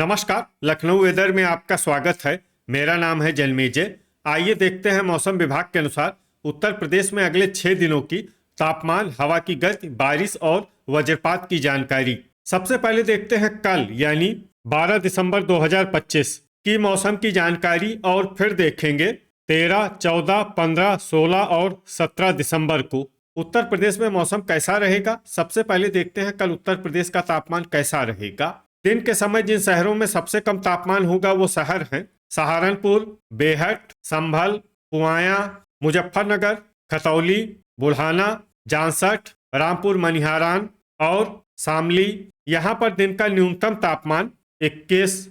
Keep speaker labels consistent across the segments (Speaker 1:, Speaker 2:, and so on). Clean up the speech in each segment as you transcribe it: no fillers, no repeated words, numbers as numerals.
Speaker 1: नमस्कार, लखनऊ वेदर में आपका स्वागत है। मेरा नाम है जन्मेजय। आइए देखते हैं मौसम विभाग के अनुसार उत्तर प्रदेश में अगले 6 दिनों की तापमान, हवा की गति, बारिश और वज्रपात की जानकारी। सबसे पहले देखते हैं कल यानी 12 दिसंबर 2025 की मौसम की जानकारी और फिर देखेंगे 13, 14, 15, 16 और 17 दिसंबर को उत्तर प्रदेश में मौसम कैसा रहेगा। सबसे पहले देखते हैं कल उत्तर प्रदेश का तापमान कैसा रहेगा। दिन के समय जिन शहरों में सबसे कम तापमान होगा वो शहर हैं सहारनपुर, बेहट, संभल, पुआया, मुजफ्फरनगर, खतौली, बुल्हाना, जांसठ, रामपुर मनिहारान और शामली। यहाँ पर दिन का न्यूनतम तापमान 21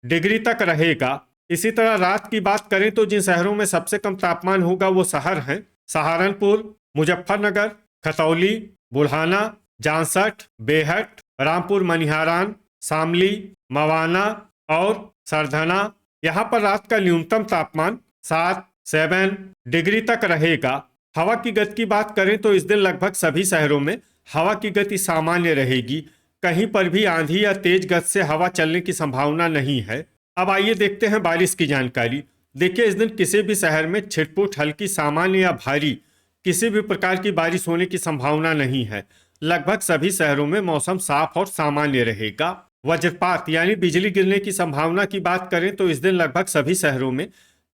Speaker 1: डिग्री तक रहेगा। इसी तरह रात की बात करें तो जिन शहरों में सबसे कम तापमान होगा वो शहर हैं सहारनपुर, मुजफ्फरनगर, खतौली, बुल्हाना, जांसठ, बेहट, रामपुर मनिहारान, शामली, मवाना और सरधना। यहाँ पर रात का न्यूनतम तापमान 7 डिग्री तक रहेगा। हवा की गति की बात करें तो इस दिन लगभग सभी शहरों में हवा की गति सामान्य रहेगी। कहीं पर भी आंधी या तेज गति से हवा चलने की संभावना नहीं है। अब आइए देखते हैं बारिश की जानकारी। देखिए, इस दिन किसी भी शहर में छिटपुट, हल्की, सामान्य या भारी किसी भी प्रकार की बारिश होने की संभावना नहीं है। लगभग सभी शहरों में मौसम साफ और सामान्य रहेगा। वज्रपात यानी बिजली गिरने की संभावना की बात करें तो इस दिन लगभग सभी शहरों में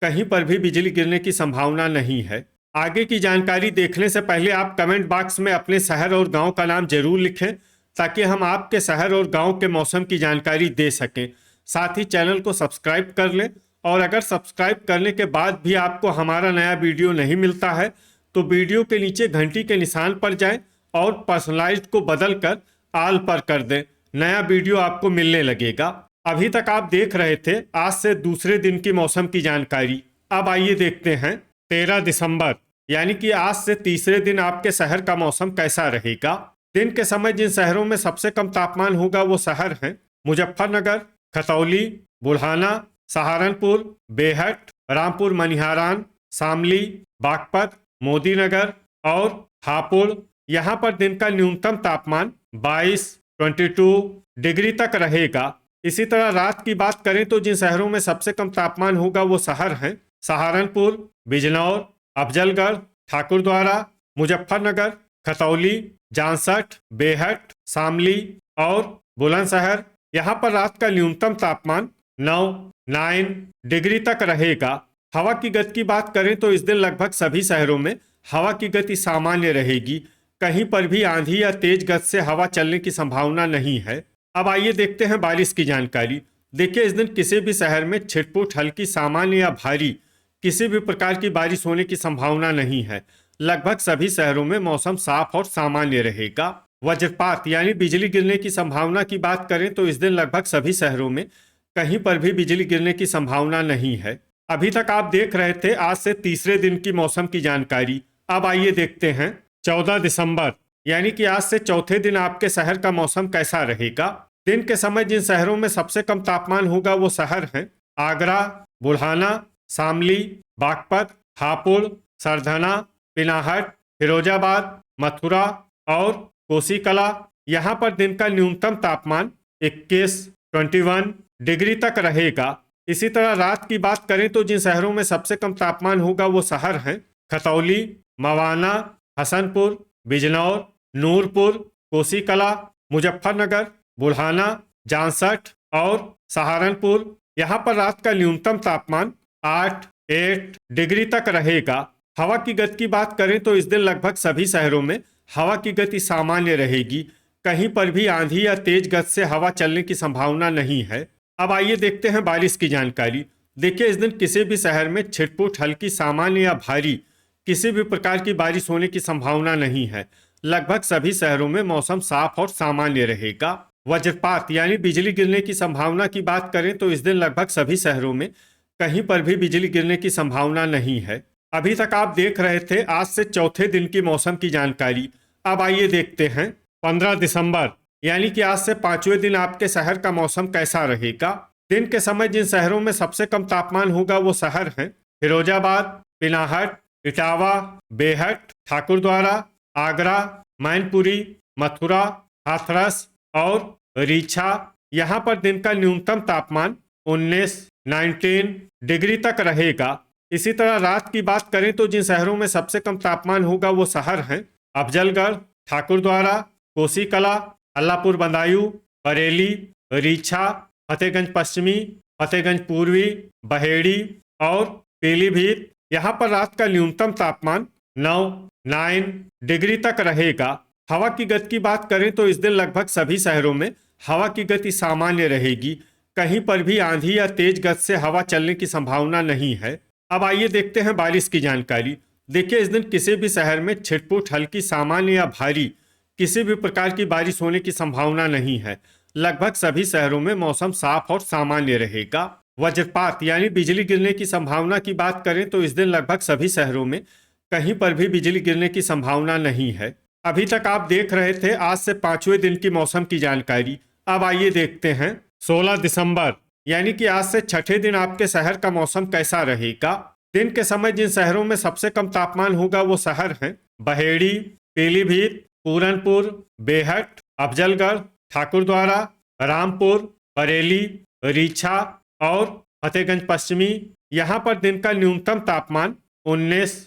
Speaker 1: कहीं पर भी बिजली गिरने की संभावना नहीं है। आगे की जानकारी देखने से पहले आप कमेंट बॉक्स में अपने शहर और गांव का नाम जरूर लिखें ताकि हम आपके शहर और गांव के मौसम की जानकारी दे सकें। साथ ही चैनल को सब्सक्राइब कर लें और अगर सब्सक्राइब करने के बाद भी आपको हमारा नया वीडियो नहीं मिलता है तो वीडियो के नीचे घंटी के निशान पर जाएं और पर्सनलाइज्ड को बदलकर ऑल पर कर दें। नया वीडियो आपको मिलने लगेगा। अभी तक आप देख रहे थे आज से दूसरे दिन की मौसम की जानकारी। अब आइए देखते हैं 13 दिसंबर यानी कि आज से तीसरे दिन आपके शहर का मौसम कैसा रहेगा। दिन के समय जिन शहरों में सबसे कम तापमान होगा वो शहर हैं मुजफ्फरनगर, खतौली, बुल्हाना, सहारनपुर, बेहट, रामपुर मनिहारान, शामली, बागपत, मोदीनगर और हापुड़। यहाँ पर दिन का न्यूनतम तापमान 22 डिग्री तक रहेगा। इसी तरह रात की बात करें तो जिन शहरों में सबसे कम तापमान होगा वो शहर हैं सहारनपुर, बिजनौर, अफजलगढ़, ठाकुरद्वारा, मुजफ्फरनगर, खतौली, जांसठ, बेहट, शामली और बुलंदशहर। यहाँ पर रात का न्यूनतम तापमान 9 डिग्री तक रहेगा। हवा की गति की बात करें तो इस दिन लगभग सभी शहरों में हवा की गति सामान्य रहेगी। कहीं पर भी आंधी या तेज गति से हवा चलने की संभावना नहीं है। अब आइए देखते हैं बारिश की जानकारी। देखिए, इस दिन किसी भी शहर में छिटपुट, हल्की, सामान्य या भारी किसी भी प्रकार की बारिश होने की संभावना नहीं है। लगभग सभी शहरों में मौसम साफ और सामान्य रहेगा। वज्रपात यानी बिजली गिरने की संभावना की बात करें तो इस दिन लगभग सभी शहरों में कहीं पर भी बिजली गिरने की संभावना नहीं है। अभी तक आप देख रहे थे आज से तीसरे दिन की मौसम की जानकारी। अब आइए देखते हैं 14 दिसंबर यानी कि आज से चौथे दिन आपके शहर का मौसम कैसा रहेगा। दिन के समय जिन शहरों में सबसे कम तापमान होगा वो शहर हैं आगरा, बुल्हाना, शामली, बागपत, हापुड़, सरधना, पिनाहट, फिरोजाबाद, मथुरा और कोसीकला। यहाँ पर दिन का न्यूनतम तापमान 21 डिग्री तक रहेगा। इसी तरह रात की बात करें तो जिन शहरों में सबसे कम तापमान होगा वो शहर हैं खतौली, मवाना, हसनपुर, बिजनौर, नूरपुर, कोसीकला, मुजफ्फरनगर, बुल्हाना, जांसठ और सहारनपुर। यहाँ पर रात का न्यूनतम तापमान 8 डिग्री तक रहेगा। हवा की गति की बात करें तो इस दिन लगभग सभी शहरों में हवा की गति सामान्य रहेगी। कहीं पर भी आंधी या तेज गति से हवा चलने की संभावना नहीं है। अब आइए देखते हैं बारिश की जानकारी। देखिए, इस दिन किसी भी शहर में छिटपुट, हल्की, सामान्य या भारी किसी भी प्रकार की बारिश होने की संभावना नहीं है। लगभग सभी शहरों में मौसम साफ और सामान्य रहेगा। वज्रपात यानी बिजली गिरने की संभावना की बात करें तो इस दिन लगभग सभी शहरों में कहीं पर भी बिजली गिरने की संभावना नहीं है। अभी तक आप देख रहे थे आज से चौथे दिन की मौसम की जानकारी। अब आइए देखते हैं 15 दिसंबर यानी कि आज से पांचवें दिन आपके शहर का मौसम कैसा रहेगा। दिन के समय जिन शहरों में सबसे कम तापमान होगा वो शहर हैं फिरोजाबाद, पिनाहट, इटावा, बेहट, ठाकुरद्वारा, आगरा, मैनपुरी, मथुरा, हाथरस और रीछा। यहाँ पर दिन का न्यूनतम तापमान 19 डिग्री तक रहेगा। इसी तरह रात की बात करें तो जिन शहरों में सबसे कम तापमान होगा वो शहर हैं अफजलगढ़, ठाकुरद्वारा, कोसीकला, अल्लाहपुर बदायूं, बरेली, रीछा, फतेहगंज पश्चिमी, फतेहगंज पूर्वी, बहेड़ी और पीलीभीत। यहाँ पर रात का न्यूनतम तापमान 9 डिग्री तक रहेगा। हवा की गति की बात करें तो इस दिन लगभग सभी शहरों में हवा की गति सामान्य रहेगी। कहीं पर भी आंधी या तेज गति से हवा चलने की संभावना नहीं है। अब आइए देखते हैं बारिश की जानकारी। देखिए, इस दिन किसी भी शहर में छिटपुट, हल्की, सामान्य या भारी किसी भी प्रकार की बारिश होने की संभावना नहीं है। लगभग सभी शहरों में मौसम साफ और सामान्य रहेगा। वज्रपात यानी बिजली गिरने की संभावना की बात करें तो इस दिन लगभग सभी शहरों में कहीं पर भी बिजली गिरने की संभावना नहीं है। अभी तक आप देख रहे थे आज से 5वें दिन की मौसम की जानकारी। अब आइए देखते हैं 16 दिसंबर यानी कि आज से छठे दिन आपके शहर का मौसम कैसा रहेगा। दिन के समय जिन शहरों में सबसे कम तापमान होगा वो शहर हैं बहेड़ी, पीलीभीत, पूरनपुर, बेहट, अफजलगढ़, ठाकुरद्वारा, रामपुर, बरेली, रीछा और फतेहगंज पश्चिमी। यहाँ पर दिन का न्यूनतम तापमान 19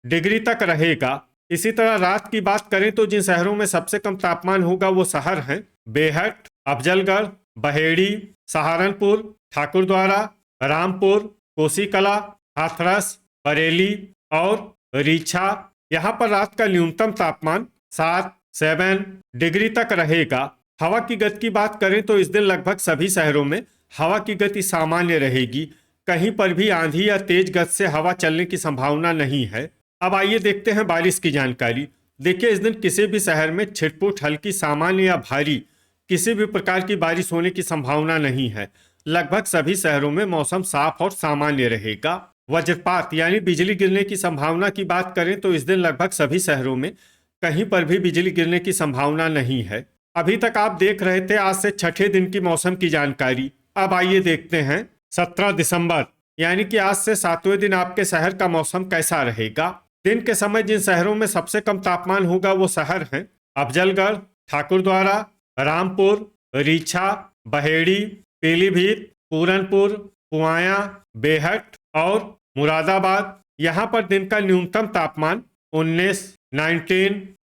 Speaker 1: डिग्री तक रहेगा। इसी तरह रात की बात करें तो जिन शहरों में सबसे कम तापमान होगा वो शहर हैं बेहट, अफजलगढ़, बहेड़ी, सहारनपुर, ठाकुरद्वारा, रामपुर, कोसीकला, हाथरस, बरेली और रीछा। यहाँ पर रात का न्यूनतम तापमान 7 डिग्री तक रहेगा। हवा की गति की बात करें तो इस दिन लगभग सभी शहरों में हवा की गति सामान्य रहेगी। कहीं पर भी आंधी या तेज गति से हवा चलने की संभावना नहीं है। अब आइए देखते हैं बारिश की जानकारी। देखिए, इस दिन किसी भी शहर में छिटपुट, हल्की, सामान्य या भारी किसी भी प्रकार की बारिश होने की संभावना नहीं है। लगभग सभी शहरों में मौसम साफ और सामान्य रहेगा। वज्रपात यानी बिजली गिरने की संभावना की बात करें तो इस दिन लगभग सभी शहरों में कहीं पर भी बिजली गिरने की संभावना नहीं है। अभी तक आप देख रहे थे आज से छठे दिन की मौसम की जानकारी। अब आइए देखते हैं 17 दिसंबर यानी कि आज से 7वें दिन आपके शहर का मौसम कैसा रहेगा। दिन के समय जिन शहरों में सबसे कम तापमान होगा वो शहर हैं अफजलगढ़, ठाकुरद्वारा, रामपुर, रीछा, बहेड़ी, पीलीभीत, पूरनपुर, पुआया, बेहट और मुरादाबाद। यहाँ पर दिन का न्यूनतम तापमान 19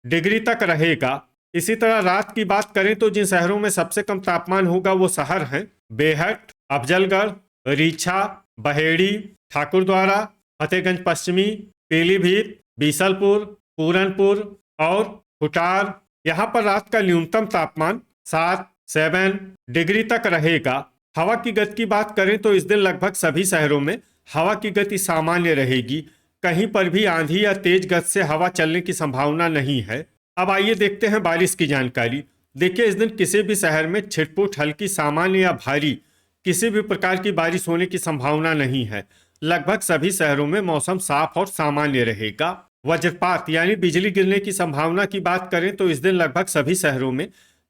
Speaker 1: डिग्री तक रहेगा। इसी तरह रात की बात करें तो जिन शहरों में सबसे कम तापमान होगा वो शहर हैं बेहट, अफजलगढ़, रीछा, बहेड़ी, ठाकुरद्वारा, फतेहगंज पश्चिमी, पीलीभीत, बीसलपुर, पूरनपुर और खुटार। यहाँ पर रात का न्यूनतम तापमान 7 डिग्री तक रहेगा। हवा की गति की बात करें तो इस दिन लगभग सभी शहरों में हवा की गति सामान्य रहेगी। कहीं पर भी आंधी या तेज गति से हवा चलने की संभावना नहीं है। अब आइए देखते हैं बारिश की जानकारी। देखिए, इस दिन किसी भी शहर में छिटपुट, हल्की, सामान्य या भारी किसी भी प्रकार की बारिश होने की संभावना नहीं है। लगभग सभी शहरों में मौसम साफ और सामान्य रहेगा। वज्रपात यानी बिजली गिरने की संभावना की बात करें तो इस दिन लगभग सभी शहरों में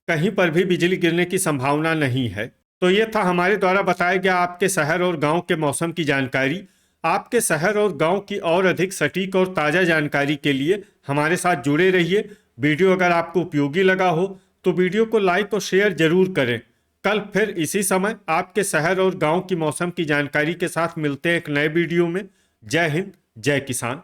Speaker 1: कहीं पर भी बिजली गिरने की संभावना नहीं है। तो ये था हमारे द्वारा बताया गया आपके शहर और गांव के मौसम की जानकारी। आपके शहर और गांव की और अधिक सटीक और ताज़ा जानकारी के लिए हमारे साथ जुड़े रहिए। वीडियो अगर आपको उपयोगी लगा हो तो वीडियो को लाइक और शेयर जरूर करें। कल फिर इसी समय आपके शहर और गांव की मौसम की जानकारी के साथ मिलते हैं एक नए वीडियो में। जय हिंद, जय किसान।